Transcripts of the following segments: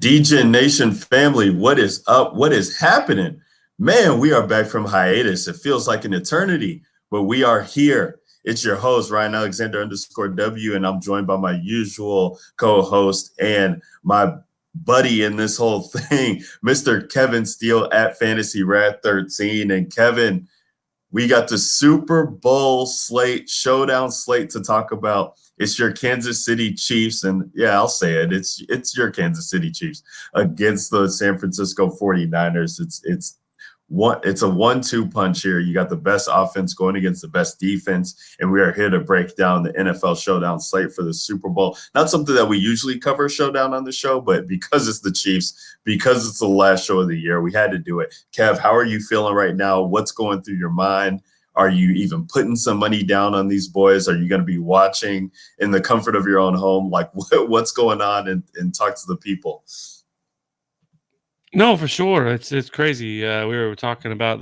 DGen Nation family, what is up? What is happening? Man, we are back from hiatus. It feels like an eternity, but we are here. It's your host, Ryan Alexander _W, and I'm joined by my usual co-host and my buddy in this whole thing, Mr. Kevin Steele at Fantasy Rad 13. And Kevin, we got the Super Bowl slate, showdown slate to talk about. It's your Kansas City Chiefs, and yeah, I'll say it. It's your Kansas City Chiefs against the San Francisco 49ers. It's a 1-2 punch here. You got the best offense going against the best defense, and we are here to break down the NFL showdown slate for the Super Bowl. Not something that we usually cover showdown on the show, but because it's the Chiefs, because it's the last show of the year, we had to do it. Kev, how are you feeling right now? What's going through your mind? Are you even putting some money down on these boys? Are you going to be watching in the comfort of your own home? Like, what's going on? And talk to the people. No, for sure. It's crazy. We were talking about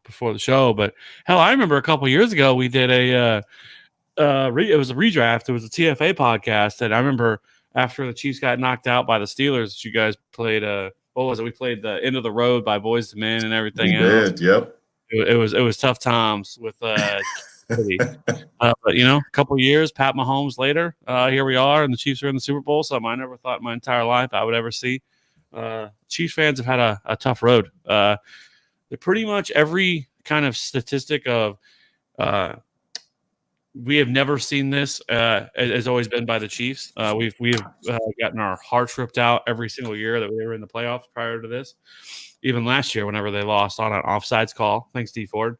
before the show, but hell, I remember a couple years ago we did it was a redraft. It was a TFA podcast, and I remember after the Chiefs got knocked out by the Steelers, you guys played what was it? We played the End of the Road by Boys to Men and everything else. Did, yep. It was tough times with but a couple years, Pat Mahomes later, here we are, and the Chiefs are in the Super Bowl. Something I never thought in my entire life I would ever see. Chiefs fans have had a tough road. They're pretty much every kind of statistic of we have never seen this has always been by the Chiefs. We have gotten our hearts ripped out every single year that we were in the playoffs prior to this. Even last year, whenever they lost on an offsides call, thanks D Ford,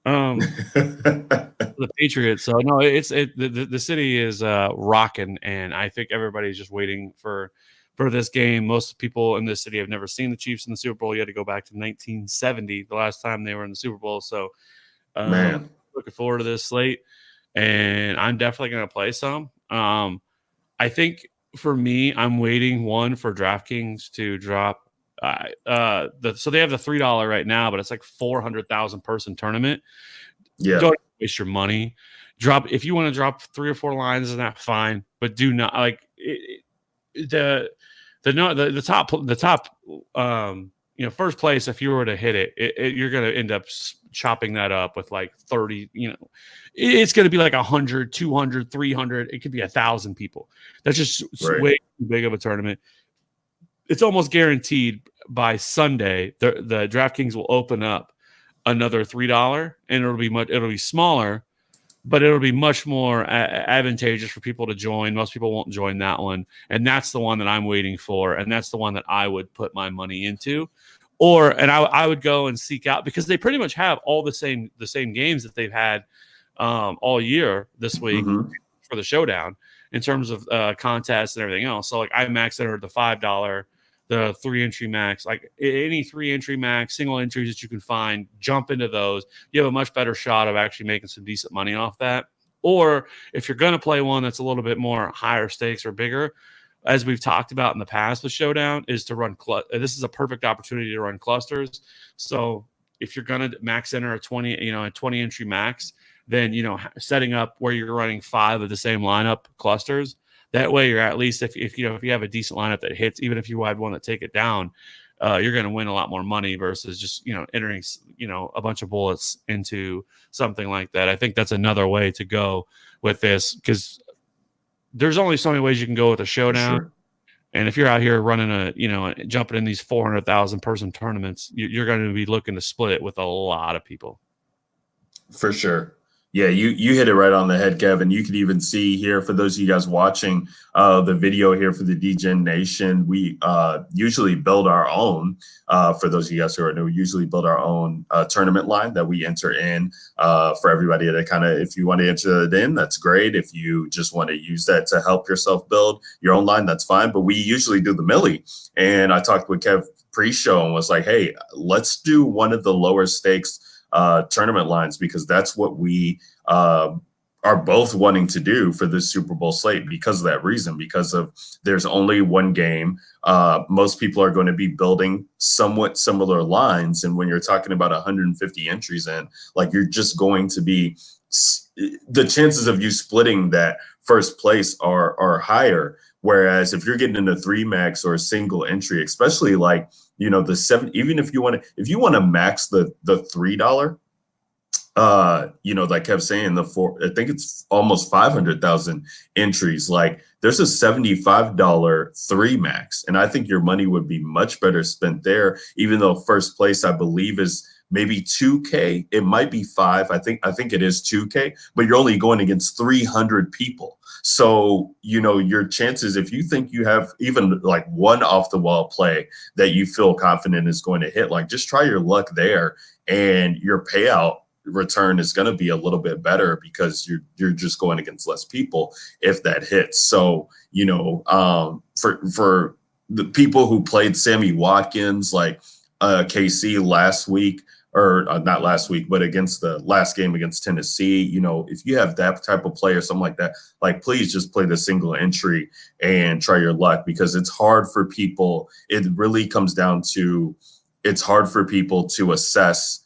the Patriots. So no, the city is rocking, and I think everybody's just waiting for this game. Most people in this city have never seen the Chiefs in the Super Bowl. You had to go back to 1970, the last time they were in the Super Bowl. So, Man, looking forward to this slate, and I'm definitely going to play some. I think for me, I'm waiting for DraftKings to drop. So they have the $3 right now, but it's like 400,000 person tournament. Yeah, don't waste your money. If you want to drop 3 or 4 lines, is that fine? But do not the top first place. If you were to hit it, you're going to end up chopping that up with like 30. It's going to be like 100, 200, 300. It could be 1,000 people. That's just way too big of a tournament. It's almost guaranteed by Sunday the DraftKings will open up another $3, and it'll be smaller, but it'll be much more advantageous for people to join. Most people won't join that one, and that's the one that I'm waiting for, and that's the one that I would put my money into, I would go and seek out, because they pretty much have all the same games that they've had all year this week for the showdown in terms of contests and everything else. So like I max entered the $5, the 3-entry max, like any 3-entry max, single entries that you can find, jump into those. You have a much better shot of actually making some decent money off that. Or if you're going to play one that's a little bit more higher stakes or bigger, as we've talked about in the past with Showdown, is to run this is a perfect opportunity to run clusters. So if you're going to max enter a 20-entry max, then setting up where you're running 5 of the same lineup clusters. That way, you're at least if you have a decent lineup that hits, even if you had one that take it down, you're going to win a lot more money versus just entering a bunch of bullets into something like that. I think that's another way to go with this, because there's only so many ways you can go with a showdown. Sure. And if you're out here running jumping in these 400,000 person tournaments, you're going to be looking to split it with a lot of people. For sure. Yeah, you hit it right on the head, Kevin. You could even see here, for those of you guys watching the video here for the DGen Nation, we usually build our own, for those of you guys who are new, usually build our own tournament line that we enter in for everybody to kind of, if you want to enter it in, that's great. If you just want to use that to help yourself build your own line, that's fine. But we usually do the millie. And I talked with Kev pre-show and was like, hey, let's do one of the lower stakes tournament lines, because that's what we are both wanting to do for this Super Bowl slate because of that reason, because of there's only one game. Most people are going to be building somewhat similar lines. And when you're talking about 150 entries in, like, you're just going to be, the chances of you splitting that first place are higher. Whereas if you're getting into 3 max or a single entry, especially like, you know, the 7, even if you want to max the $3, you know, like Kev saying, I think it's almost 500,000 entries. Like, there's a $75 3 max, and I think your money would be much better spent there. Even though first place, I believe, is maybe 2K, it might be 5. I think it is 2K, but you're only going against 300 people. So, you know, your chances, if you think you have even like one off the wall play that you feel confident is going to hit, like, just try your luck there, and your payout return is going to be a little bit better because you're just going against less people if that hits. So, you know, for the people who played Sammy Watkins, like KC last week, or not last week, but against the last game against Tennessee, you know, if you have that type of play or something like that, like, please just play the single entry and try your luck, because it's hard for people. It really comes down to, it's hard for people to assess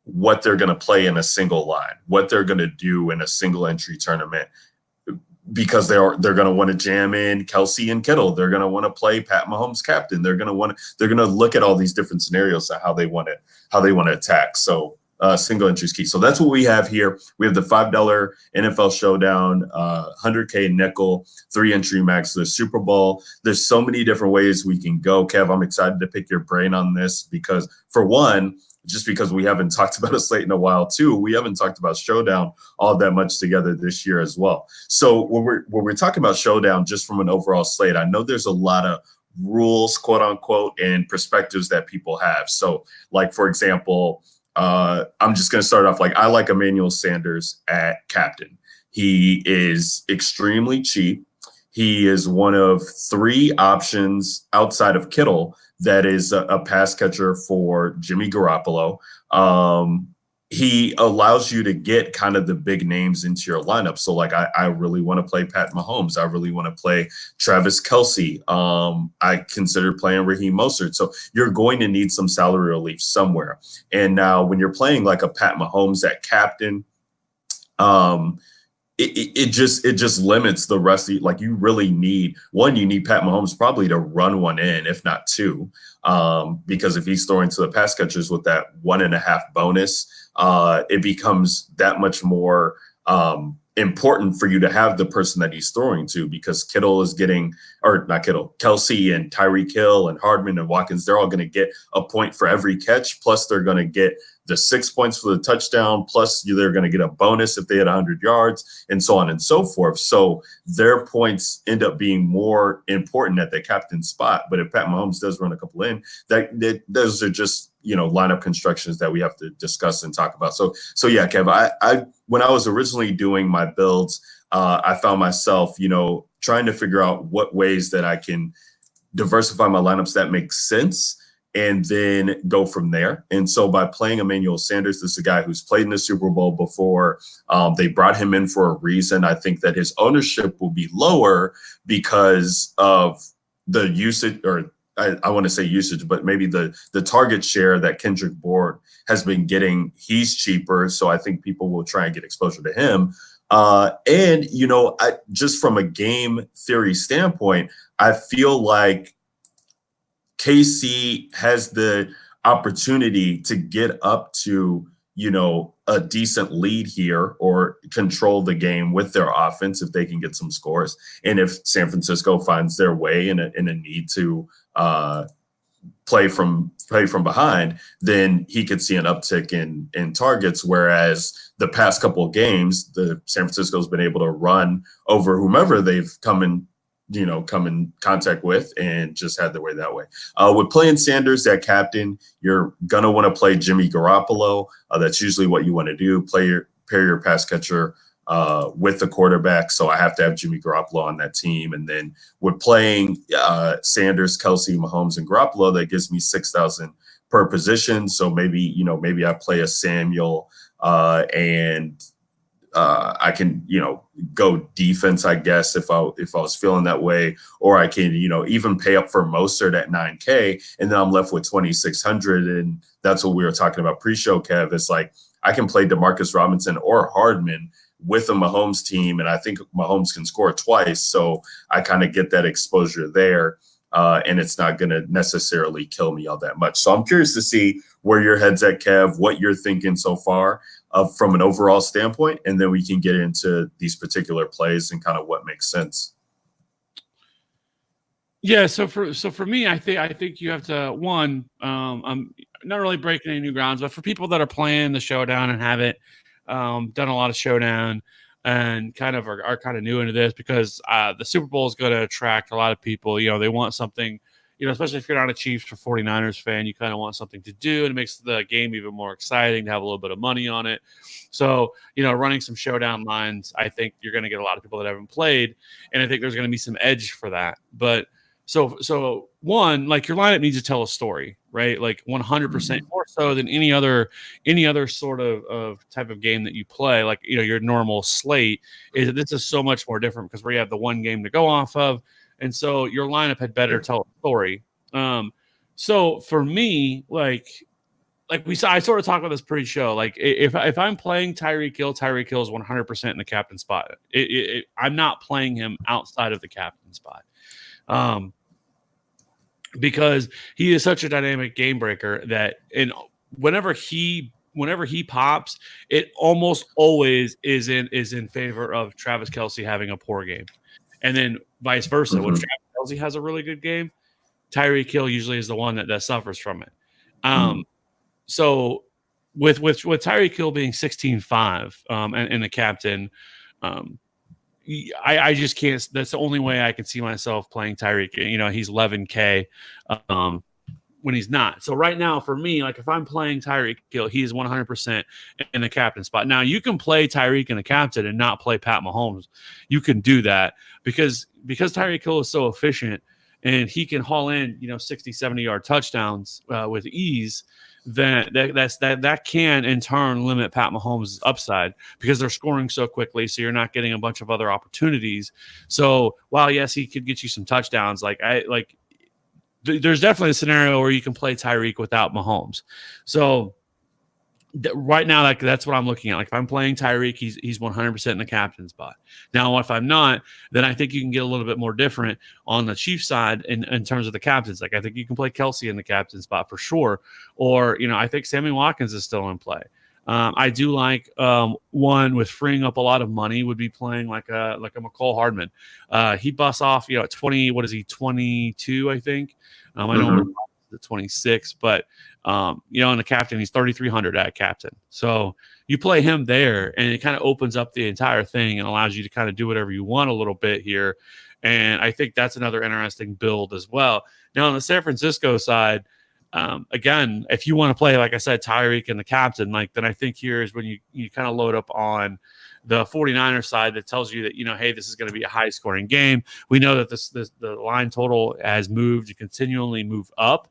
what they're going to play in a single line, what they're going to do in a single entry tournament, because they're going to want to jam in Kelsey and Kittle. They're going to want to play Pat Mahomes captain. They're going to look at all these different scenarios and how they want to attack. So single entry is key. So that's what we have here. We have the $5 NFL Showdown, 100K nickel, 3 entry max, the Super Bowl. There's so many different ways we can go. Kev, I'm excited to pick your brain on this because, for one, just because we haven't talked about a slate in a while. Two, we haven't talked about Showdown all that much together this year as well. So when we're talking about Showdown, just from an overall slate, I know there's a lot of rules, quote unquote, and perspectives that people have. So, like, for example, I'm just going to start off, like, I like Emmanuel Sanders at captain. He is extremely cheap. He is one of 3 options outside of Kittle that is a pass catcher for Jimmy Garoppolo. He allows you to get kind of the big names into your lineup. So, like, I really want to play Pat Mahomes. I really want to play Travis Kelce. I consider playing Raheem Mostert. So you're going to need some salary relief somewhere. And now when you're playing like a Pat Mahomes at captain, it just limits the rest of you. Like, you really need you need Pat Mahomes probably to run one in, if not 2, because if he's throwing to the pass catchers with that 1.5 bonus, it becomes that much more important for you to have the person that he's throwing to, because Kittle is getting, or not Kittle, Kelsey and Tyreek Hill and Hardman and Watkins, they're all going to get a point for every catch, plus they're going to get the 6 points for the touchdown, plus they're going to get a bonus if they had 100 yards, and so on and so forth. So their points end up being more important at the captain spot. But if Pat Mahomes does run a couple in, those are just, you know, lineup constructions that we have to discuss and talk about. So yeah, Kev, I when I was originally doing my builds, I found myself, you know, trying to figure out what ways that I can diversify my lineups that make sense, and then go from there. And so by playing Emmanuel Sanders, this is a guy who's played in the Super Bowl before. They brought him in for a reason. I think that his ownership will be lower because of the usage, or I want to say usage, but maybe the target share that Kendrick Bourne has been getting. He's cheaper, so I think people will try and get exposure to him. And, you know, just from a game theory standpoint, I feel like KC has the opportunity to get up to, you know, a decent lead here, or control the game with their offense if they can get some scores. And if San Francisco finds their way in a need to play from behind, then he could see an uptick in targets. Whereas the past couple of games, the San Francisco's been able to run over whomever they've come in contact with, and just had their way that way. With playing Sanders at captain, you're going to want to play Jimmy Garoppolo. That's usually what you want to do, pair your pass catcher with the quarterback. So I have to have Jimmy Garoppolo on that team. And then with playing Sanders, Kelsey, Mahomes, and Garoppolo, that gives me 6,000 per position. So maybe I play a Samuel and I can, go defense, I guess, if I was feeling that way, or I can, even pay up for Mostert at 9K, and then I'm left with 2,600, and that's what we were talking about pre-show, Kev. It's like I can play Demarcus Robinson or Hardman with a Mahomes team, and I think Mahomes can score twice, so I kind of get that exposure there, and it's not going to necessarily kill me all that much. So I'm curious to see where your head's at, Kev, what you're thinking so far from an overall standpoint, and then we can get into these particular plays and kind of what makes sense. Yeah, so for me, I think you have to I'm not really breaking any new grounds, but for people that are playing the Showdown and haven't done a lot of Showdown and kind of are kind of new into this, because the Super Bowl is going to attract a lot of people. They want something, especially if you're not a Chiefs or 49ers fan, you kind of want something to do, and it makes the game even more exciting to have a little bit of money on it. So, running some Showdown lines, I think you're going to get a lot of people that haven't played, and I think there's going to be some edge for that. But so one, like, your lineup needs to tell a story, right? Like 100% more so than any other sort of type of game that you play. Like, your normal slate this is so much more different because we have the one game to go off of. And so your lineup had better tell a story. So for me, like I sort of talked about this pre-show. Like, if I'm playing Tyreek Hill is 100% in the captain spot. I'm not playing him outside of the captain spot. Because he is such a dynamic game breaker that whenever he pops, it almost always is in favor of Travis Kelce having a poor game. And then vice versa. When Travis Kelce has a really good game, Tyreek Hill usually is the one that suffers from it. So with Tyreek Hill being 16.5 and the captain, I just can't. That's the only way I can see myself playing Tyreek. He's 11K when he's not. So right now, for me, like, if I'm playing Tyreek Hill, he's 100% in the captain spot. Now, you can play Tyreek in the captain and not play Pat Mahomes. You can do that because Tyreek Hill is so efficient and he can haul in 60, 70-yard touchdowns with ease. That can in turn limit Pat Mahomes' upside because they're scoring so quickly, so you're not getting a bunch of other opportunities. So while yes, he could get you some touchdowns, there's definitely a scenario where you can play Tyreek without Mahomes. So right now, that's what I'm looking at. Like, if I'm playing Tyreek, he's 100% in the captain spot. Now, if I'm not, then I think you can get a little bit more different on the Chiefs side in terms of the captains. Like, I think you can play Kelce in the captain spot for sure. Or, I think Sammy Watkins is still in play. I do like one with freeing up a lot of money would be playing like a McCole Hardman. He busts off, at 20. What is he? 22, I think. I know we're at 26, but in the captain, he's 3,300 at captain. So you play him there, and it kind of opens up the entire thing and allows you to kind of do whatever you want a little bit here. And I think that's another interesting build as well. Now, on the San Francisco side, again, if you want to play, like I said, Tyreek and the captain, then I think here is when you kind of load up on the 49ers side that tells you that, hey, this is going to be a high scoring game. We know that the line total has moved to continually move up.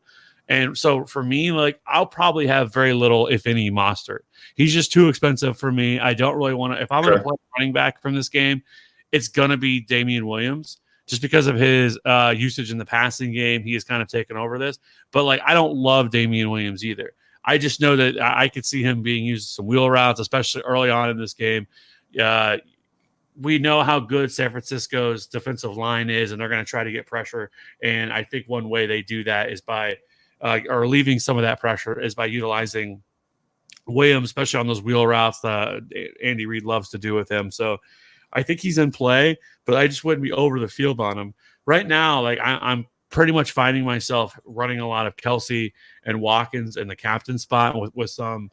And so for me, I'll probably have very little, if any, Mostert. He's just too expensive for me. I don't really want to. If I'm going to play running back from this game, it's going to be Damian Williams, just because of his usage in the passing game. He has kind of taken over this. But I don't love Damian Williams either. I just know that I could see him being used in some wheel routes, especially early on in this game. We know how good San Francisco's defensive line is, and they're going to try to get pressure. And I think one way they do that is by or leaving some of that pressure is by utilizing Williams, especially on those wheel routes that Andy Reid loves to do with him. So I think he's in play, but I just wouldn't be over the field on him. Right now, I'm pretty much finding myself running a lot of Kelce and Watkins in the captain spot with a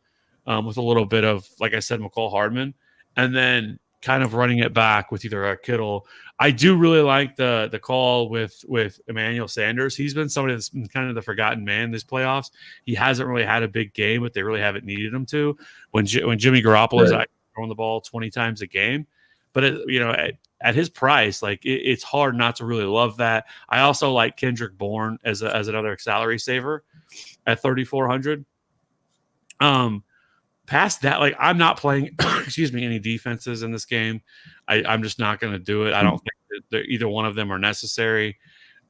little bit of, like I said, McCole Hardman, and then kind of running it back with either a Kittle. I do really like the call with Emmanuel Sanders. He's been somebody that's been kind of the forgotten man this playoffs. He hasn't really had a big game, but they really haven't needed him to. When Jimmy Garoppolo is throwing the ball 20 times a game, but at his price, it's hard not to really love that. I also like Kendrick Bourne as another salary saver at 3,400. past that, like I'm not playing, excuse me, any defenses in this game. I'm just not going to do it. I don't think that either one of them are necessary.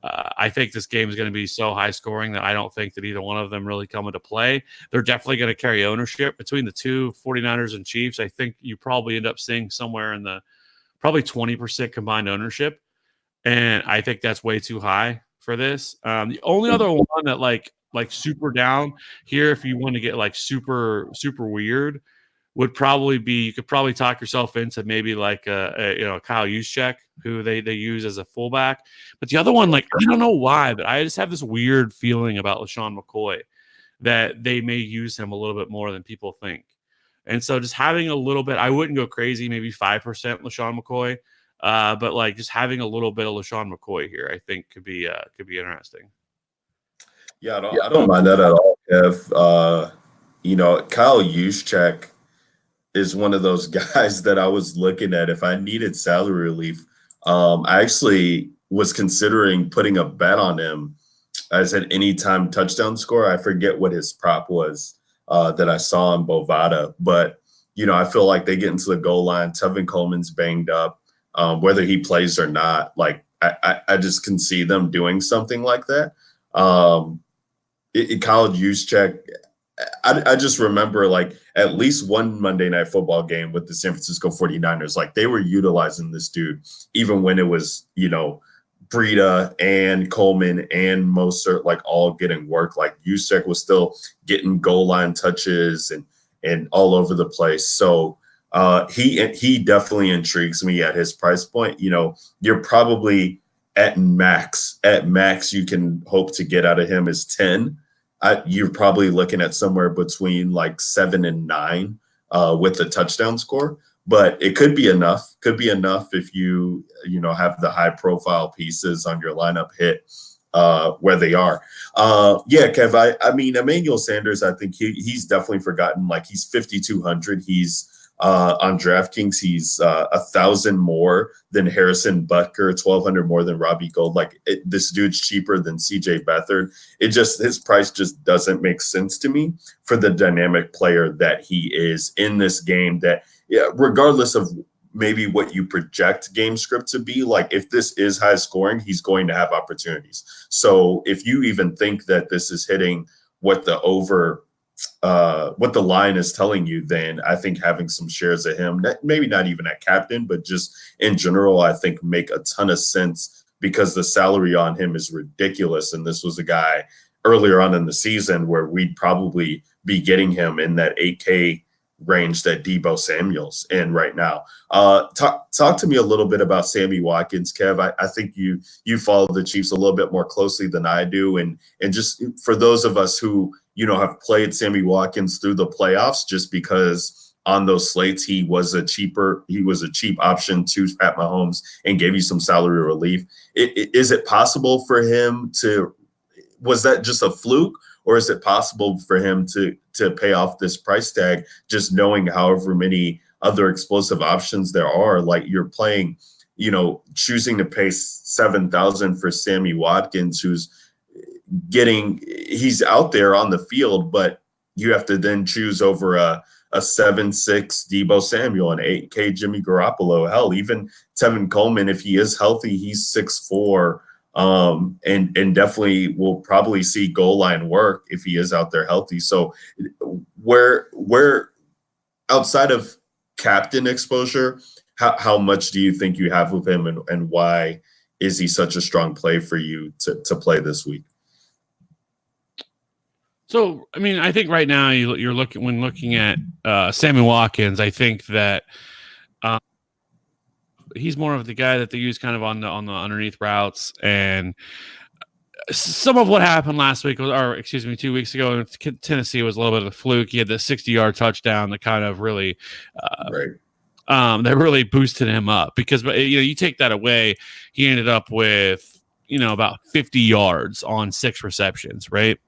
I think this game is going to be so high scoring that I don't think that either one of them really come into play. They're definitely going to carry ownership between the two, 49ers and Chiefs. I think you probably end up seeing somewhere in the probably 20% combined ownership. And I think that's way too high for this. The only other one that like super down here, if you want to get like super weird, would probably be, you could probably talk yourself into maybe like a Kyle Juszczyk, who they use as a fullback. But the other one, like I don't know why, but I just have this weird feeling about LaShawn McCoy that they may use him a little bit more than people think. And so just having a little bit, I wouldn't go crazy, maybe 5% LaShawn McCoy. But like just having a little bit of LaShawn McCoy here, I think could be interesting. Yeah, I don't mind that at all, Kev. Kyle Juszczyk is one of those guys that I was looking at if I needed salary relief. I actually was considering putting a bet on him as an anytime touchdown scorer. I forget what his prop was that I saw on Bovada, but I feel like they get into the goal line. Tevin Coleman's banged up. Whether he plays or not, like I just can see them doing something like that. Kyle Juszczyk, I just remember like at least one Monday Night Football game with the San Francisco 49ers, like they were utilizing this dude even when it was, Breida and Coleman and Mostert like all getting work. Like Juszczyk was still getting goal line touches and all over the place. So he definitely intrigues me at his price point. You're probably at max you can hope to get out of him is 10. You're probably looking at somewhere between like 7 and 9 with the touchdown score, but it could be enough. Could be enough if you have the high profile pieces on your lineup hit where they are. Yeah, Kev. I mean, Emmanuel Sanders. I think he's definitely forgotten. Like he's 5,200. He's on DraftKings, he's 1,000 more than Harrison Butker, 1,200 more than Robbie Gold. Like this dude's cheaper than CJ Beathard. His price just doesn't make sense to me for the dynamic player that he is in this game. That regardless of maybe what you project game script to be, like if this is high scoring, he's going to have opportunities. So if you even think that this is hitting what the line is telling you, then I think having some shares of him, maybe not even at captain, but just in general, I think make a ton of sense because the salary on him is ridiculous. And this was a guy earlier on in the season where we'd probably be getting him in that 8K range that Devo Samuel's in right now. Talk to me a little bit about Sammy Watkins, Kev. I think you follow the Chiefs a little bit more closely than I do. And just for those of us who, have played Sammy Watkins through the playoffs, just because on those slates he was a cheap option to Pat Mahomes and gave you some salary relief. Is it possible for him was that just a fluke, or is it possible for him to pay off this price tag, just knowing however many other explosive options there are? Like you're playing, choosing to pay $7,000 for Sammy Watkins, who's he's out there on the field, but you have to then choose over a 7'6" Devo Samuel, an 8K Jimmy Garoppolo. Hell, even Tevin Coleman, if he is healthy, he's 6'4", and definitely will probably see goal line work if he is out there healthy. So where outside of captain exposure, how much do you think you have with him, and why is he such a strong play for you to play this week? So, I mean, I think right now you're looking at Sammy Watkins. I think that he's more of the guy that they use kind of on the underneath routes, and some of what happened last week, 2 weeks ago in Tennessee, was a little bit of a fluke. He had the 60-yard touchdown that kind of really, that really boosted him up, because you take that away, he ended up with about 50 yards on 6 receptions, right?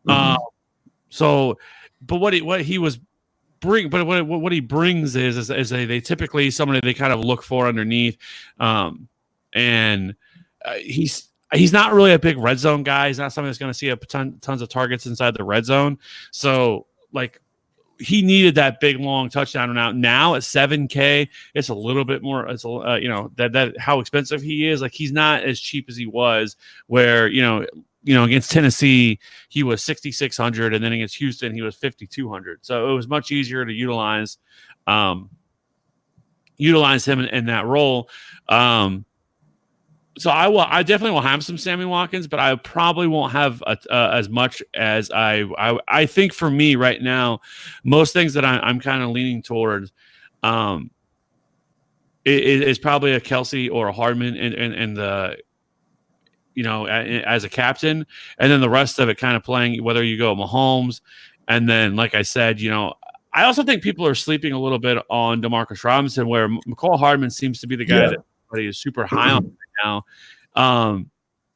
Mm-hmm. But what he brings is they typically somebody they kind of look for underneath, and he's not really a big red zone guy. He's not somebody that's going to see tons of targets inside the red zone. So like he needed that big long touchdown run. Now at 7K, it's a little bit more. It's that how expensive he is. Like he's not as cheap as he was. Where against Tennessee he was 6,600, and then against Houston he was 5,200. So it was much easier to utilize him in that role. So I definitely will have some Sammy Watkins, but I probably won't have as much as I think. For me right now, most things that I'm kind of leaning towards is probably a Kelsey or a Hardman in the as a captain, and then the rest of it kind of playing whether you go Mahomes, and then like I said, I also think people are sleeping a little bit on Demarcus Robinson, where McCall Hardman seems to be the guy that everybody is super high on right now.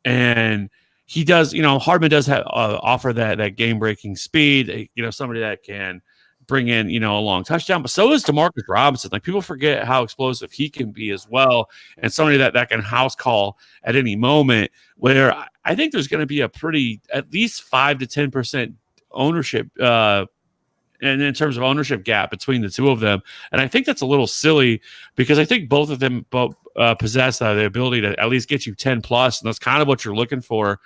And he does, Hardman does offer that game-breaking speed, somebody that can bring in, a long touchdown, but so is Demarcus Robinson. Like people forget how explosive he can be as well. And somebody that can house call at any moment, where I think there's going to be at least 5 to 10% ownership, and in terms of ownership gap between the two of them. And I think that's a little silly because I think both of them possess the ability to at least get you 10 plus. And that's kind of what you're looking for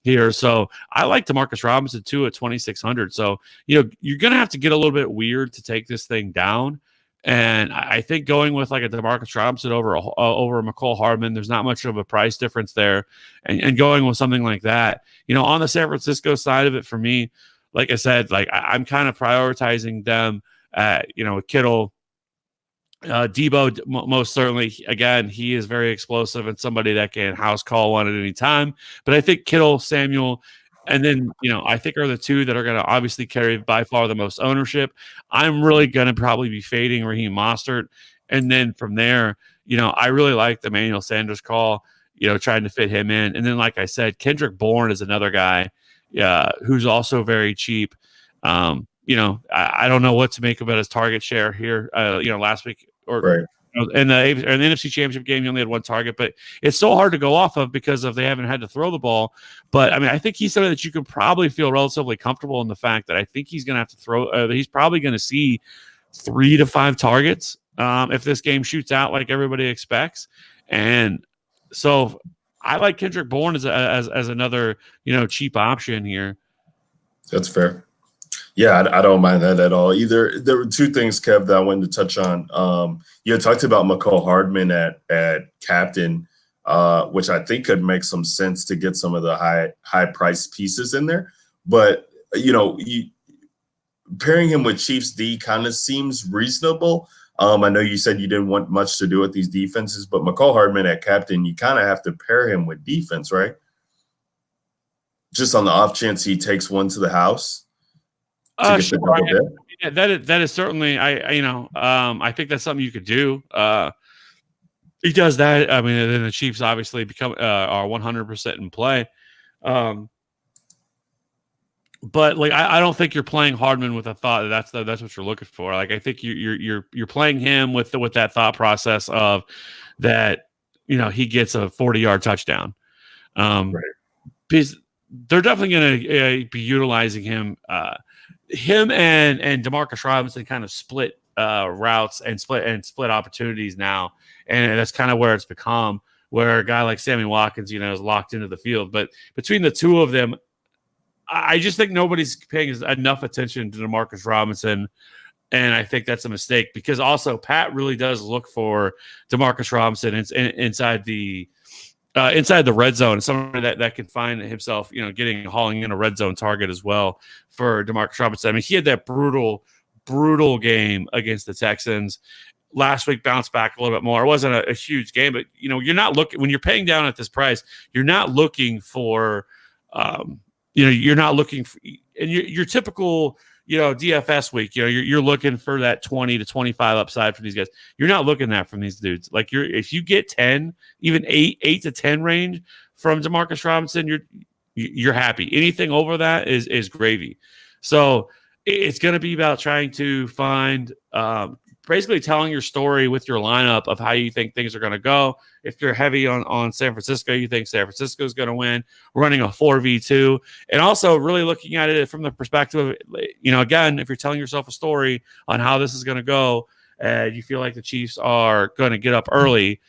here. So I like Demarcus Robinson too at 2,600. So, you're going to have to get a little bit weird to take this thing down. And I think going with like a Demarcus Robinson over McCall Hardman, there's not much of a price difference there. And going with something like that, on the San Francisco side of it for me, like I said, like I'm kind of prioritizing them with Kittle. Devo, most certainly, again, he is very explosive and somebody that can house call one at any time. But I think Kittle, Samuel, and then, I think are the two that are going to obviously carry by far the most ownership. I'm really going to probably be fading Raheem Mostert. And then from there, I really like the Emmanuel Sanders call, trying to fit him in. And then, like I said, Kendrick Bourne is another guy who's also very cheap. I don't know what to make about his target share here. Last week or in the NFC Championship game, he only had one target, but it's so hard to go off of because they haven't had to throw the ball. But I mean, I think he's somebody that you can probably feel relatively comfortable in the fact that I think he's going to have to throw. He's probably going to see 3 to 5 targets if this game shoots out like everybody expects. And so I like Kendrick Bourne as another cheap option here. That's fair. Yeah, I don't mind that at all either. There were two things, Kev, that I wanted to touch on. You had talked about McCall Hardman at captain, which I think could make some sense to get some of the high price pieces in there. But pairing him with Chiefs D kind of seems reasonable. I know you said you didn't want much to do with these defenses, but McCall Hardman at captain, you kind of have to pair him with defense, right? Just on the off chance he takes one to the house. Sure. That is certainly I think that's something you could do. He does that. I mean, and then the Chiefs obviously are 100% in play. But like I don't think you're playing Hardman with a thought that's what you're looking for. Like I think you're playing him with that thought process of that he gets a 40-yard touchdown. Right. Because they're definitely going to be utilizing him. Him and Demarcus Robinson kind of split routes and split opportunities now, and that's kind of where it's become. Where a guy like Sammy Watkins, is locked into the field. But between the two of them, I just think nobody's paying enough attention to Demarcus Robinson, and I think that's a mistake because also Pat really does look for Demarcus Robinson inside the red zone, and somebody that can find himself, hauling in a red zone target as well for Demarcus Robinson. I mean, he had that brutal game against the Texans. Last week bounced back a little bit more. It wasn't a huge game, but you're not looking when you're paying down at this price. You're not looking for, you're not looking for, and your typical, DFS week. You're looking for that 20 to 25 upside for these guys. You're not looking that from these dudes. Like if you get 10, even 8 to 10 range from Demarcus Robinson, you're happy. Anything over that is gravy. So it's going to be about trying to find basically telling your story with your lineup of how you think things are going to go. If you're heavy on San Francisco, you think San Francisco is going to win, running a 4v2, and also really looking at it from the perspective of, again, if you're telling yourself a story on how this is going to go, and you feel like the Chiefs are going to get up early,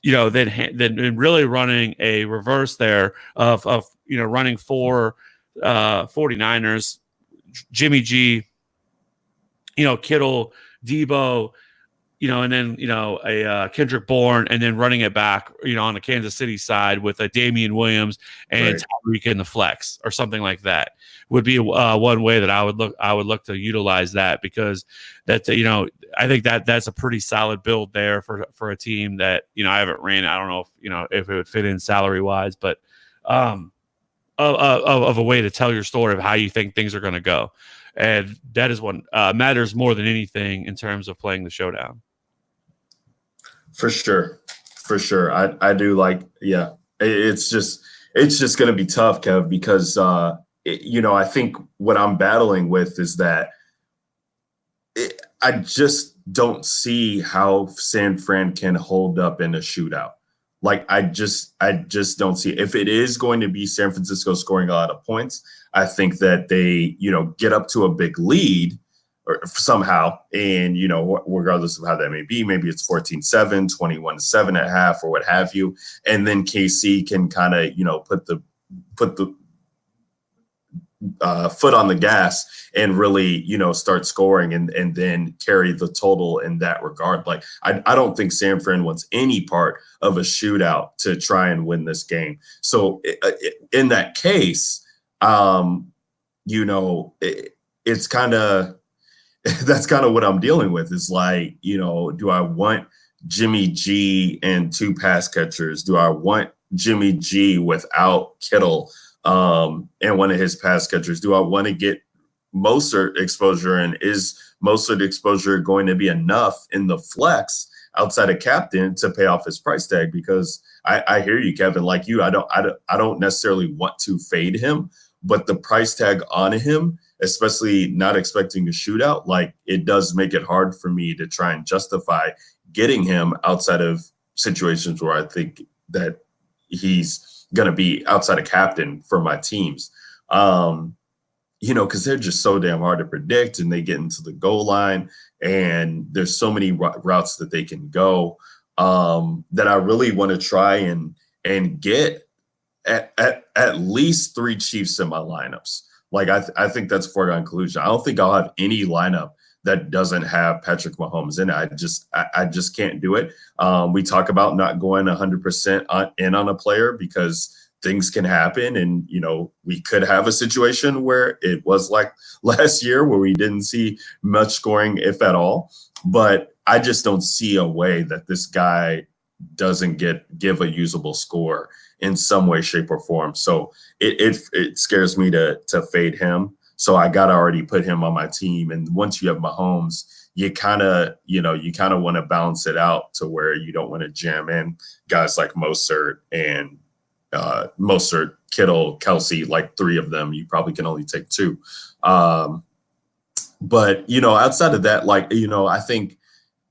then really running a reverse there of running four 49ers, Jimmy G, Kittle, Devo, and then, a Kendrick Bourne, and then running it back, on the Kansas City side with a Damian Williams and Tyreek in the flex or something like that would be one way that I would look to utilize that, because that's, I think that's a pretty solid build there for a team that, I haven't ran. I don't know if it would fit in salary wise, but of a way to tell your story of how you think things are going to go. And that is what matters more than anything in terms of playing the showdown. For sure. I do like, yeah, it's just going to be tough, Kev, because, I think what I'm battling with is that I just don't see how San Fran can hold up in a shootout. Like, I just don't see it. If it is going to be San Francisco scoring a lot of points, I think that they, get up to a big lead or somehow. And, regardless of how that may be, maybe it's 14-7, 21-7 at half, or what have you. And then KC can kind of, put the foot on the gas and really, start scoring and then carry the total in that regard. Like, I don't think San Fran wants any part of a shootout to try and win this game. So in that case, it's kind of, that's kind of what I'm dealing with. Is like, do I want Jimmy G and two pass catchers? Do I want Jimmy G without Kittle and one of his pass catchers? Do I want to get Mostert exposure? And is Mostert exposure going to be enough in the flex outside of captain to pay off his price tag? Because I hear you, Kevin, like you, I don't necessarily want to fade him, but the price tag on him, especially not expecting a shootout, like, it does make it hard for me to try and justify getting him outside of situations where I think that he's going to be outside of captain for my teams. Because they're just so damn hard to predict, and they get into the goal line, and there's so many routes that they can go that I really want to try and get at least 3 Chiefs in my lineups. Like, I think that's a foregone conclusion. I don't think I'll have any lineup that doesn't have Patrick Mahomes in it. I just can't do it. We talk about not going 100% in on a player because things can happen. And, we could have a situation where it was like last year where we didn't see much scoring, if at all. But I just don't see a way that this guy doesn't give a usable score in some way, shape, or form. So it scares me to fade him. So I got to already put him on my team. And once you have Mahomes, you kind of want to balance it out to where you don't want to jam in guys like Mostert and Mostert, Kittle, Kelsey, like 3 of them. You probably can only take 2. But, outside of that, like, I think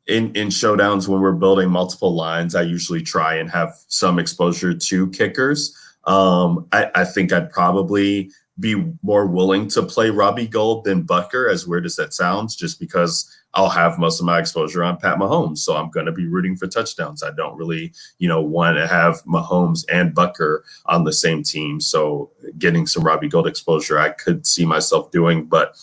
in showdowns, when we're building multiple lines, I usually try and have some exposure to kickers. I think I'd probably be more willing to play Robbie Gould than Butker, as weird as that sounds, just because I'll have most of my exposure on Pat Mahomes. So I'm going to be rooting for touchdowns. I don't really, want to have Mahomes and Butker on the same team. So getting some Robbie Gould exposure, I could see myself doing, but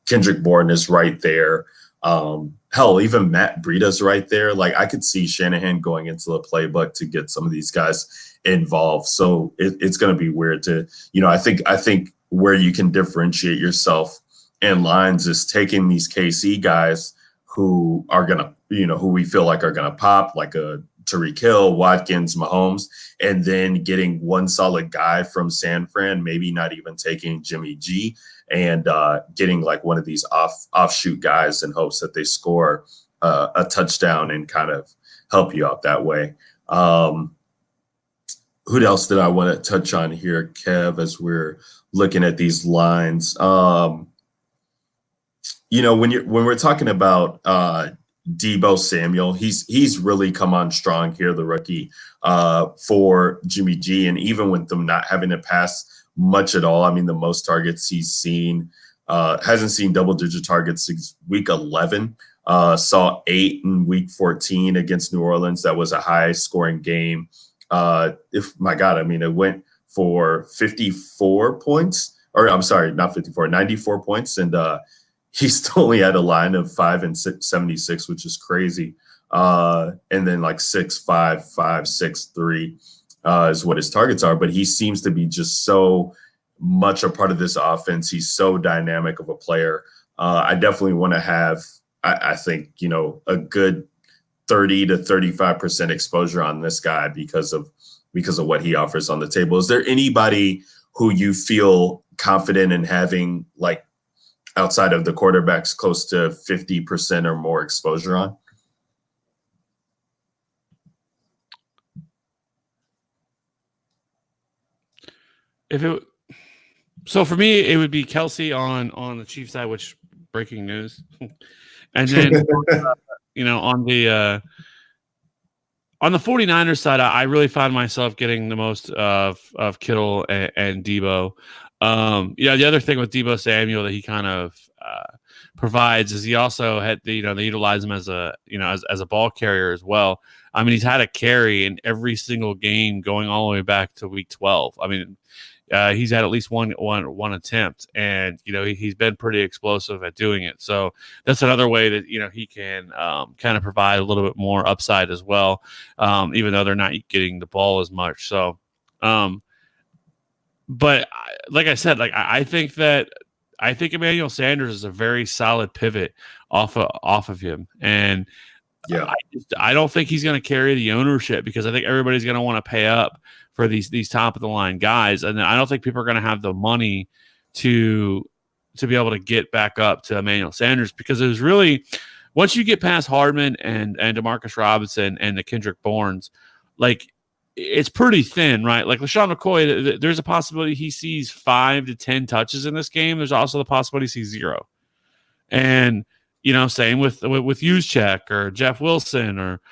Kendrick Bourne is right there. Hell, even Matt Breida's right there. Like, I could see Shanahan going into the playbook to get some of these guys involved. So it's going to be weird to, I think where you can differentiate yourself in lines is taking these KC guys who are going to, who we feel like are going to pop, like a Tyreek Hill, Watkins, Mahomes, and then getting one solid guy from San Fran, maybe not even taking Jimmy G, and getting like one of these offshoot guys in hopes that they score a touchdown and kind of help you out that way. Who else did I want to touch on here, Kev, as we're looking at these lines? When we're talking about Devo Samuel. He's really come on strong here, the rookie, for Jimmy G. And even with them not having to pass much at all, I mean, the most targets he's seen, hasn't seen double-digit targets since week 11. Saw 8 in week 14 against New Orleans. That was a high-scoring game. It went for 54 points, or I'm sorry, not 54, 94 points, and he still only had a line of 5 and 76, which is crazy. And then like 6, 5, 5, 6, 3 is what his targets are. But he seems to be just so much a part of this offense. He's so dynamic of a player. I definitely want to have, I think, a good 30 to 35% exposure on this guy because of what he offers on the table. Is there anybody who you feel confident in having, like, outside of the quarterbacks, close to 50% or more exposure on? So for me, it would be Kelsey on the Chiefs side, which, breaking news. And then on the 49ers side, I really found myself getting the most of Kittle and Devo. The other thing with Devo Samuel that he kind of provides is he also had they utilize him as a ball carrier as well. I mean, he's had a carry in every single game going all the way back to week 12. I mean, he's had at least one attempt, and he's been pretty explosive at doing it. So that's another way that he can kind of provide a little bit more upside as well, even though they're not getting the ball as much. So, but like I said, I think Emmanuel Sanders is a very solid pivot off of him, and yeah, I don't think he's going to carry the ownership because I think everybody's going to want to pay up for these top of the line guys, and I don't think people are going to have the money to be able to get back up to Emmanuel Sanders, because it was really, once you get past Hardman and Demarcus Robinson and the Kendrick Bournes, like, it's pretty thin, right? Like LaShawn McCoy, there's a possibility he sees 5 to 10 touches in this game. There's also the possibility he sees 0. And, same with Juszczyk or Jeff Wilson or,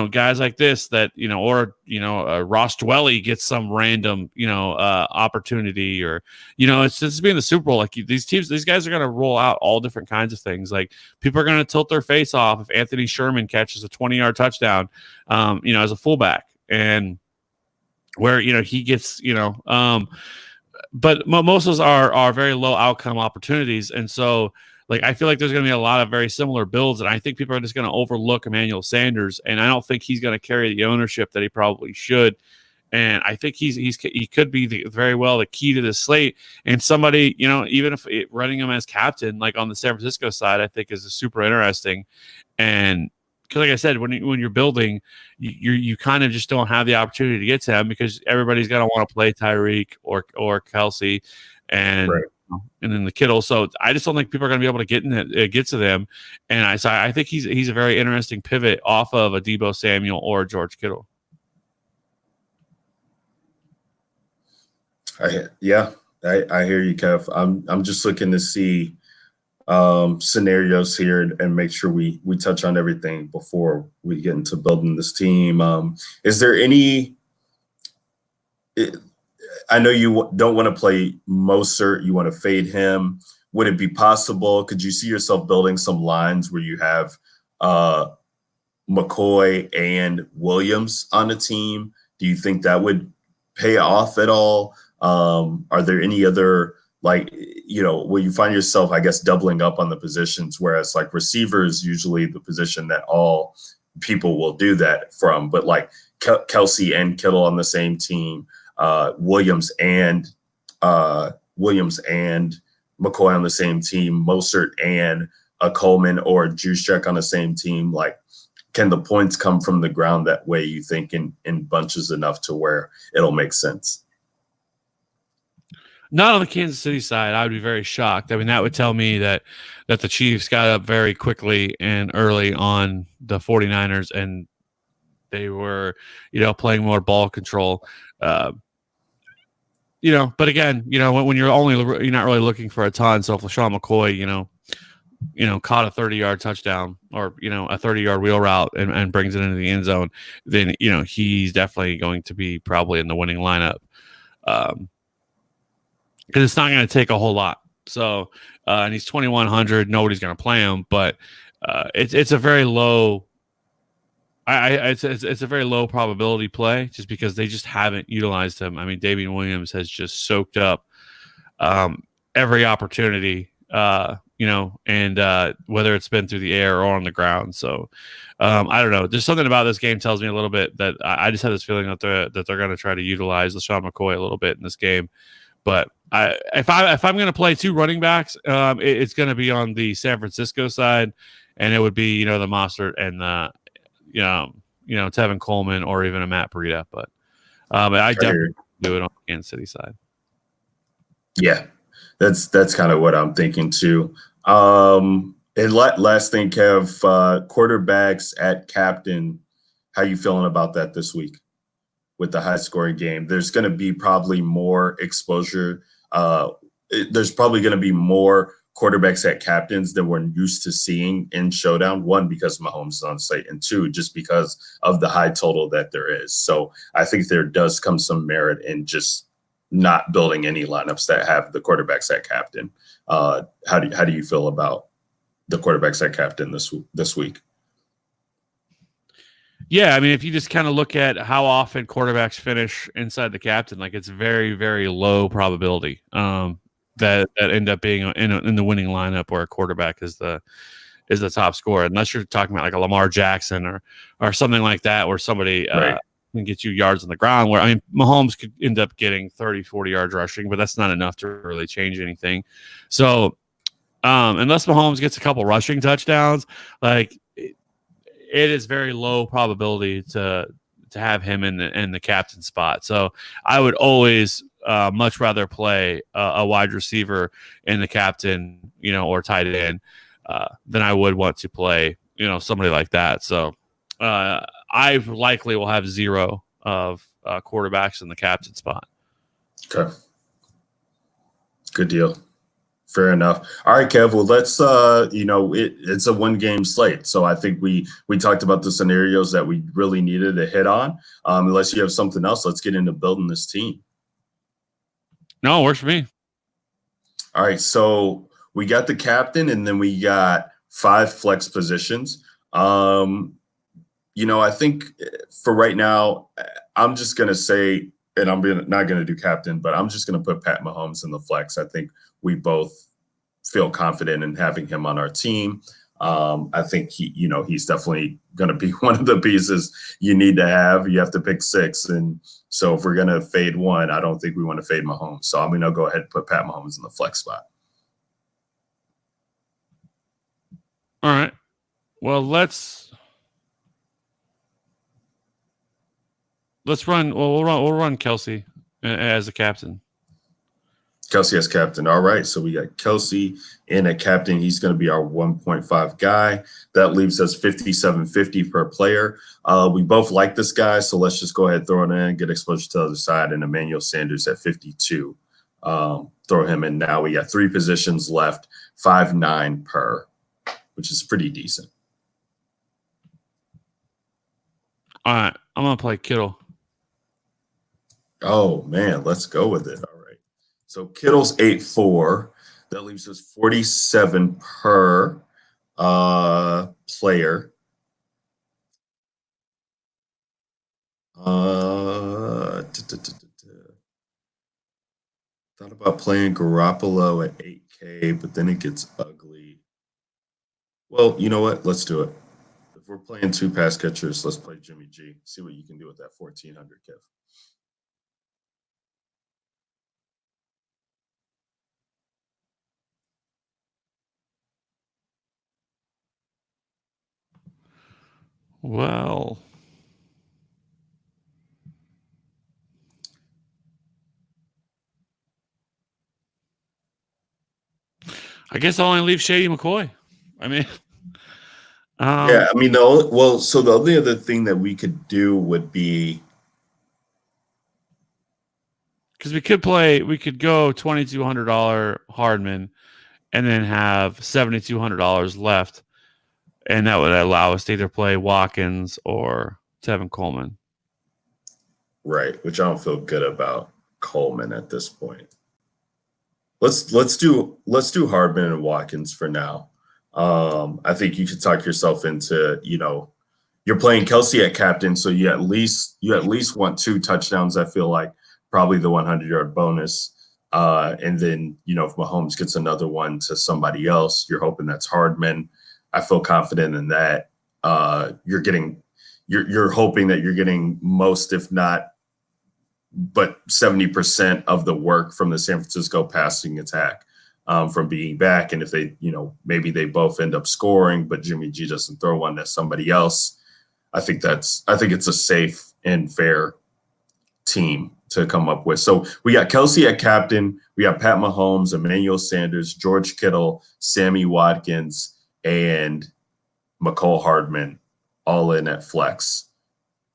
guys like this that, Ross Dwelly gets some random, opportunity, or, it's just being the Super Bowl. Like, these guys are going to roll out all different kinds of things. Like, people are going to tilt their face off if Anthony Sherman catches a 20-yard touchdown, as a fullback. And where, he gets, but most of those are very low outcome opportunities. And so, like, I feel like there's going to be a lot of very similar builds, and I think people are just going to overlook Emmanuel Sanders, and I don't think he's going to carry the ownership that he probably should. And I think he could be very well the key to this slate. And somebody, even if running him as captain, like on the San Francisco side, I think is super interesting. And because, like I said, when you're building, you kind of just don't have the opportunity to get to him because everybody's going to want to play Tyreek or Kelsey, and right. And then the Kittle. So I just don't think people are going to be able to get to them. And I think he's a very interesting pivot off of a Devo Samuel or George Kittle. I hear you, Kev. I'm just looking to see scenarios here and make sure we touch on everything before we get into building this team. Is there any? I know you don't want to play Mostert. You want to fade him. Would it be possible? Could you see yourself building some lines where you have McCoy and Williams on a team? Do you think that would pay off at all? Are there any other, like, where you find yourself, I guess, doubling up on the positions, whereas like receiver is usually the position that all people will do that from, but like Kelsey and Kittle on the same team, Williams and McCoy on the same team, Mostert and a Coleman or Juszczyk on the same team. Like, can the points come from the ground that way, you think, in bunches enough to where it'll make sense? Not on the Kansas City side. I would be very shocked. I mean, that would tell me that the Chiefs got up very quickly and early on the 49ers, and they were, playing more ball control. But again, when you're not really looking for a ton. So if LaShawn McCoy, caught a 30-yard touchdown or, a 30-yard wheel route and brings it into the end zone, then, he's definitely going to be probably in the winning lineup. Because it's not going to take a whole lot. So, and he's 2,100. Nobody's going to play him, but it's a very low. It's a very low probability play just because they just haven't utilized him. I mean, Davian Williams has just soaked up every opportunity, and whether it's been through the air or on the ground. So I don't know. There's something about this game tells me a little bit that I just have this feeling that they're going to try to utilize LaShawn McCoy a little bit in this game. But if I'm going to play two running backs, it's going to be on the San Francisco side, and it would be the Mostert and the Tevin Coleman or even a Matt Breida. But I definitely do it on the Kansas City side. Yeah, that's kind of what I'm thinking too. And last thing, Kev, quarterbacks at captain. How you feeling about that this week with the high scoring game? There's going to be probably more exposure. There's probably going to be more quarterbacks at captains than we're used to seeing in Showdown. One, because Mahomes is on site, and two, just because of the high total that there is. So I think there does come some merit in just not building any lineups that have the quarterbacks at captain. How do you feel about the quarterbacks at captain this week? Yeah, I mean, if you just kind of look at how often quarterbacks finish inside the captain, like it's very, very low probability that end up being in the winning lineup where a quarterback is the top scorer, unless you're talking about like a Lamar Jackson or something like that, where somebody can get you yards on the ground. Where, I mean, Mahomes could end up getting 30, 40 yards rushing, but that's not enough to really change anything. So unless Mahomes gets a couple rushing touchdowns, like it is very low probability to have him in the captain spot. So I would always much rather play a wide receiver in the captain, or tight end than I would want to play, somebody like that. So I likely will have zero of quarterbacks in the captain spot. Okay. Good deal. Fair enough. All right, Kev. Well, let's it's a 1-game slate, so I think we talked about the scenarios that we really needed to hit on. Unless you have something else, let's get into building this team. No, it works for me. All right, so we got the captain, and then we got 5 flex positions. I think for right now, I'm just gonna say, and I'm not gonna do captain, but I'm just gonna put Pat Mahomes in the flex. I think we both feel confident in having him on our team. I think he's definitely going to be one of the pieces you need to have. You have to pick 6, and so if we're going to fade one, I don't think we want to fade Mahomes. So I'm going to go ahead and put Pat Mahomes in the flex spot. All right. Well, let's run. Well, we'll run Kelsey as a captain. Kelsey as captain. All right. So we got Kelsey in a captain. He's going to be our 1.5 guy. That leaves us 57.50 per player. We both like this guy, so let's just go ahead and throw it in, get exposure to the other side, and Emmanuel Sanders at 52. Throw him in now. We got 3 positions left, 5.9 per, which is pretty decent. All right. I'm going to play Kittle. Oh, man. Let's go with it. All right. So Kittle's 8.4. That leaves us 47 per player. Thought about playing Garoppolo at 8K, but then it gets ugly. Well, you know what? Let's do it. If we're playing 2 pass catchers, let's play Jimmy G. See what you can do with that 1,400, Kev. Well, I guess I'll only leave Shady McCoy. I mean, yeah, I mean, so the only other thing that we could do would be, because we could go $2,200 Hardman and then have $7,200 left, and that would allow us to either play Watkins or Tevin Coleman. Right, which I don't feel good about Coleman at this point. Let's do Hardman and Watkins for now. I think you could talk yourself into, you're playing Kelsey at captain, so you at least want 2 touchdowns. I feel like probably the 100-yard bonus, and then if Mahomes gets another one to somebody else, you're hoping that's Hardman. I feel confident in that. You're hoping that you're getting most, if not, but 70% of the work from the San Francisco passing attack from being back. And if they, maybe they both end up scoring, but Jimmy G doesn't throw one to somebody else, I think it's a safe and fair team to come up with. So we got Kelsey at captain. We got Pat Mahomes, Emmanuel Sanders, George Kittle, Sammy Watkins, and McCole Hardman all in at flex.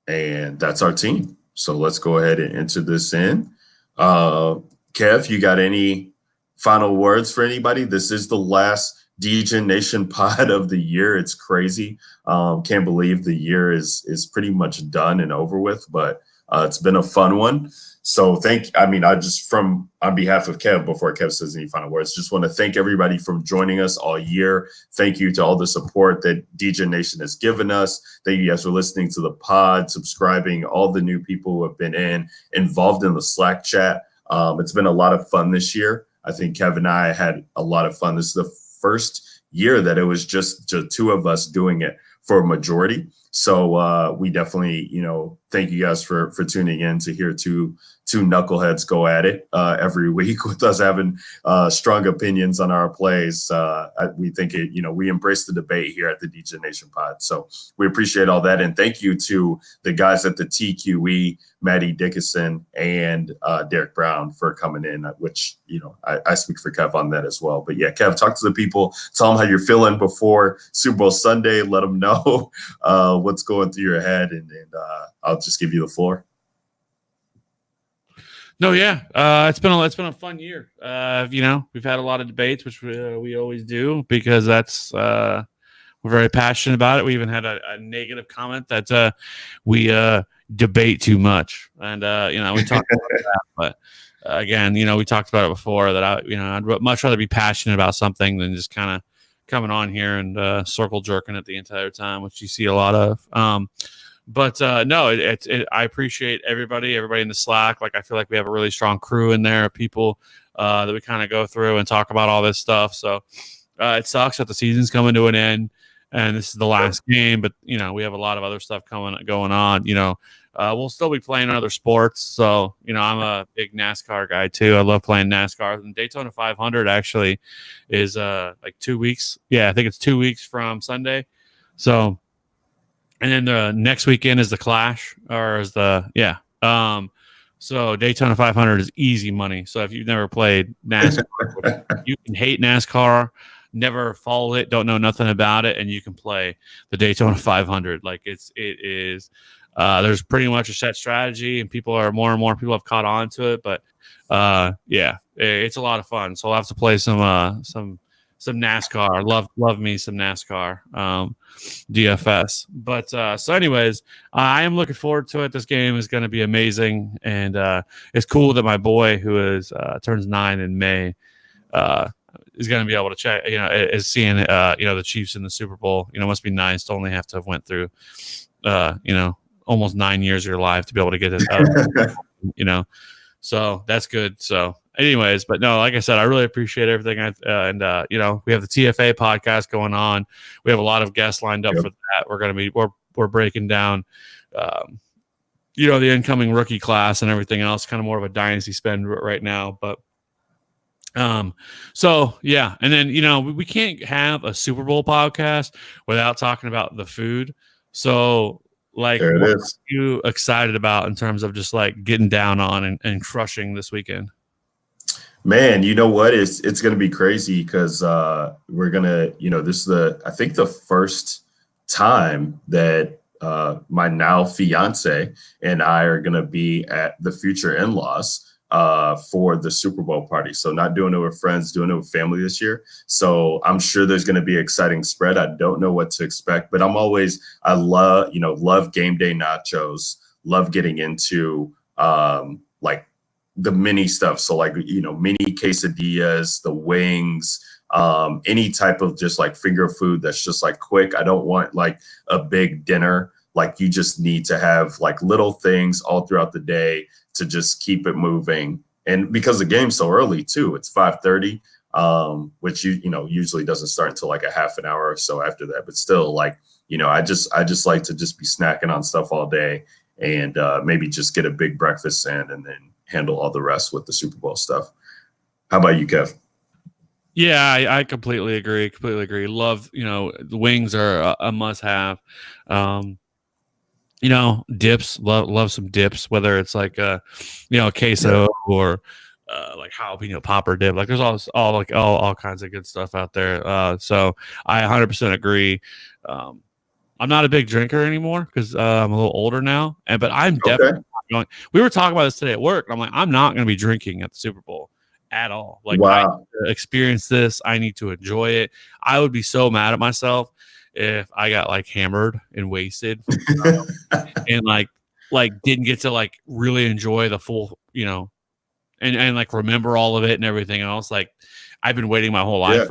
And that's our team. So let's go ahead and enter this in. Kev, you got any final words for anybody? This is the last DJ Nation pod of the year. It's crazy. Can't believe the year is pretty much done and over with, but it's been a fun one. So on behalf of Kev, before Kev says any final words, just want to thank everybody for joining us all year. Thank you to all the support that DJ Nation has given us. Thank you guys for listening to the pod, subscribing, all the new people who have been involved in the Slack chat. It's been a lot of fun this year. I think Kev and I had a lot of fun. This is the first year that it was just 2 of us doing it for a majority. So we definitely, thank you guys for tuning in to hear two knuckleheads go at it every week with us having strong opinions on our plays. We think we embrace the debate here at the DJ Nation pod. So we appreciate all that. And thank you to the guys at the TQE, Maddie Dickinson and Derek Brown for coming in, which, I speak for Kev on that as well. But yeah, Kev, talk to the people, tell them how you're feeling before Super Bowl Sunday, let them know what's going through your head, and I'll just give you the floor. No, yeah, it's been a fun year. We've had a lot of debates, which we always do, because that's we're very passionate about it. We even had a negative comment that we debate too much, and we talked about that. But again, we talked about it before that I'd much rather be passionate about something than just kind of coming on here and circle jerking it the entire time, which you see a lot of. But no, I appreciate everybody in the Slack. Like, I feel like we have a really strong crew in there of people that we kind of go through and talk about all this stuff. So it sucks that the season's coming to an end and this is the last game, but we have a lot of other stuff going on. We'll still be playing other sports. So, I'm a big NASCAR guy too. I love playing NASCAR. And Daytona 500 actually is like 2 weeks. Yeah, I think it's 2 weeks from Sunday. So, and then the next weekend is the Clash, so Daytona 500 is easy money. So if you've never played NASCAR, you can hate NASCAR, never followed it, don't know nothing about it, and you can play the Daytona 500. Like it is. There's pretty much a set strategy, and more and more people have caught on to it. But it's a lot of fun. So I'll have to play some NASCAR. Love me some NASCAR, DFS. But so anyways, I am looking forward to it. This game is going to be amazing, and it's cool that my boy, who turns 9 in May, is going to be able to check. Is seeing the Chiefs in the Super Bowl. Must be nice to only have to have went through almost 9 years of your life to be able to get it. So that's good. So anyways, but no, like I said, I really appreciate everything. We have the TFA podcast going on. We have a lot of guests lined up for that. We're breaking down, the incoming rookie class and everything else, kind of more of a dynasty spend right now. But so yeah. And then, we can't have a Super Bowl podcast without talking about the food. So what are you excited about in terms of just like getting down on and crushing this weekend? Man, you know what? It's going to be crazy because we're going to, this is I think the first time that my now fiance and I are going to be at the future in-laws. for the Super Bowl party. So not doing it with friends, doing it with family this year. So I'm sure there's going to be an exciting spread. I don't know what to expect, but I love game day nachos, love getting into like the mini stuff. So like, mini quesadillas, the wings, any type of just like finger food that's just like quick. I don't want like a big dinner. Like you just need to have like little things all throughout the day to just keep it moving. And because the game's so early too, it's 5:30, which usually doesn't start until like a half an hour or so after that. But still, like, I just like to just be snacking on stuff all day and maybe just get a big breakfast in and then handle all the rest with the Super Bowl stuff. How about you, Kev? Yeah, I completely agree. Love, the wings are a must have. Dips, love some dips, whether it's like queso or like jalapeno popper dip. Like there's all kinds of good stuff out there. So I 100% agree. I'm not a big drinker anymore because I'm a little older now, but I'm definitely going. We were talking about this today at work. I'm like, I'm not going to be drinking at the Super Bowl at all. Like, wow. I need to experience this. I need to enjoy it. I would be so mad at myself if I got like hammered and wasted and like didn't get to like really enjoy the full, and like remember all of it and everything else. Like I've been waiting my whole life. Yeah.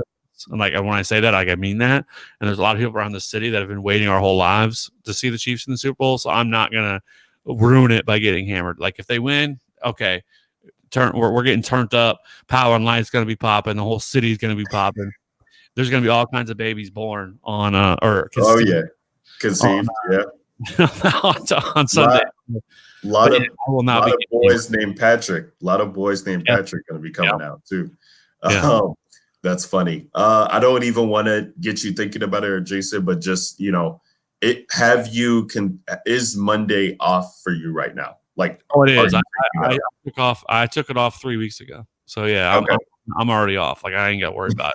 And like when I say that, like I mean that. And there's a lot of people around the city that have been waiting our whole lives to see the Chiefs in the Super Bowl. So I'm not gonna ruin it by getting hammered. Like if they win, okay, we're getting turned up. Power and Light's gonna be popping. The whole city's gonna be popping. There's gonna be all kinds of babies born on conceived on Sunday. A lot of boys named Patrick. A lot of boys named Patrick going to be coming out too. Yeah. That's funny. I don't even want to get you thinking about it or Jason, but just is Monday off for you right now? Like, it is. I took it off 3 weeks ago. So yeah, okay. I'm already off. Like I ain't got to worry about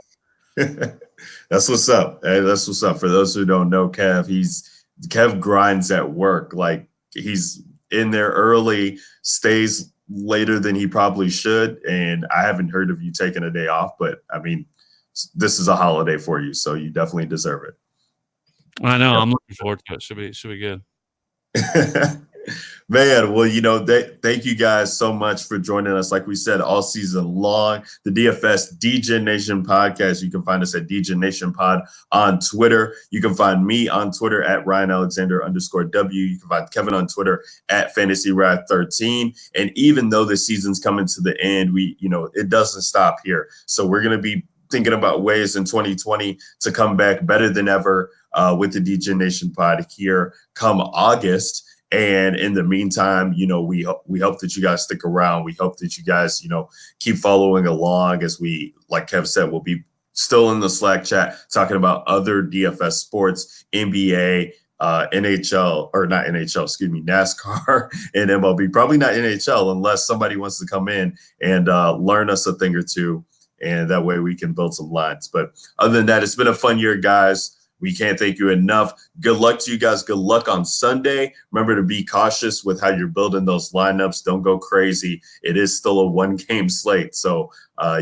it. That's what's up. Hey, that's what's up. For those who don't know Kev grinds at work. Like he's in there early, stays later than he probably should. And I haven't heard of you taking a day off, but I mean, this is a holiday for you, so you definitely deserve it. I know. I'm looking forward to it. Should be good. Man, well, thank you guys so much for joining us. Like we said, all season long, the DFS DGen Nation podcast. You can find us at DGen Nation Pod on Twitter. You can find me on Twitter at @RyanAlexander_W. You can find Kevin on Twitter at FantasyRad13. And even though the season's coming to the end, it doesn't stop here. So we're going to be thinking about ways in 2020 to come back better than ever with the DGen Nation Pod here come August. And in the meantime, we hope that you guys stick around. We hope that you guys, keep following along as we, like Kev said, we'll be still in the Slack chat talking about other DFS sports, NBA, NHL, or not NHL, excuse me, NASCAR and MLB. Probably not NHL unless somebody wants to come in and learn us a thing or two. And that way we can build some lines. But other than that, it's been a fun year, guys. We can't thank you enough. Good luck to you guys. Good luck on Sunday. Remember to be cautious with how you're building those lineups. Don't go crazy. It is still a one-game slate, so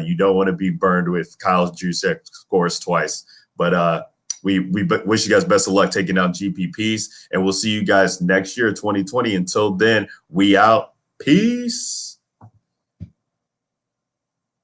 you don't want to be burned with Kyle Juszczyk scores twice. But we wish you guys best of luck taking down GPPs, and we'll see you guys next year, 2020. Until then, we out. Peace.